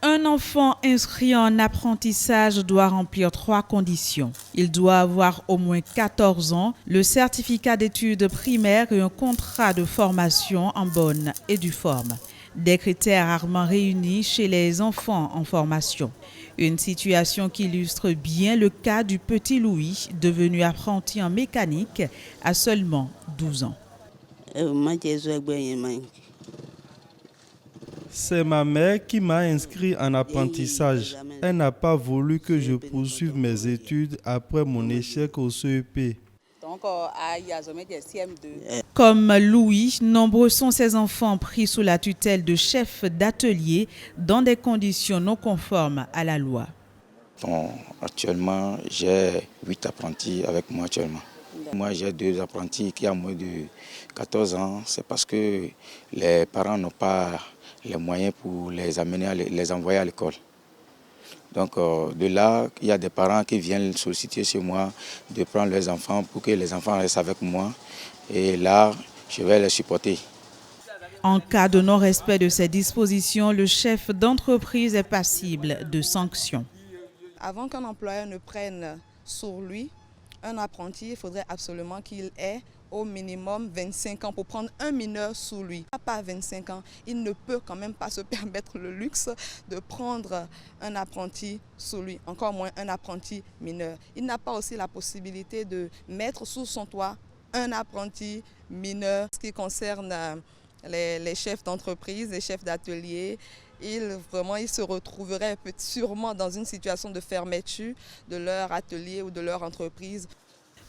Un enfant inscrit en apprentissage doit remplir 3 conditions. Il doit avoir au moins 14 ans, le certificat d'études primaires et un contrat de formation en bonne et due forme. Des critères rarement réunis chez les enfants en formation. Une situation qui illustre bien le cas du petit Louis, devenu apprenti en mécanique à seulement 12 ans. C'est ma mère qui m'a inscrit en apprentissage. Elle n'a pas voulu que je poursuive mes études après mon échec au CEP. Comme Louis, nombreux sont ces enfants pris sous la tutelle de chefs d'atelier dans des conditions non conformes à la loi. Bon, actuellement, j'ai 8 apprentis avec moi actuellement. Moi, j'ai 2 apprentis qui ont moins de 14 ans. C'est parce que les parents n'ont pas les moyens pour les amener, les envoyer à l'école. Donc de là, il y a des parents qui viennent solliciter chez moi de prendre leurs enfants pour que les enfants restent avec moi. Et là, je vais les supporter. En cas de non-respect de ces dispositions, le chef d'entreprise est passible de sanctions. Avant qu'un employeur ne prenne sur lui un apprenti, il faudrait absolument qu'il ait au minimum 25 ans pour prendre un mineur sous lui. Pas 25 ans, il ne peut quand même pas se permettre le luxe de prendre un apprenti sous lui, encore moins un apprenti mineur. Il n'a pas aussi la possibilité de mettre sous son toit un apprenti mineur. Ce qui concerne les chefs d'entreprise, les chefs d'atelier, ils se retrouveraient sûrement dans une situation de fermeture de leur atelier ou de leur entreprise.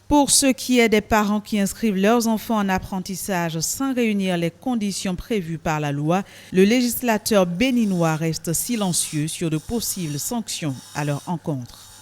Pour ce qui est des parents qui inscrivent leurs enfants en apprentissage sans réunir les conditions prévues par la loi, le législateur béninois reste silencieux sur de possibles sanctions à leur encontre.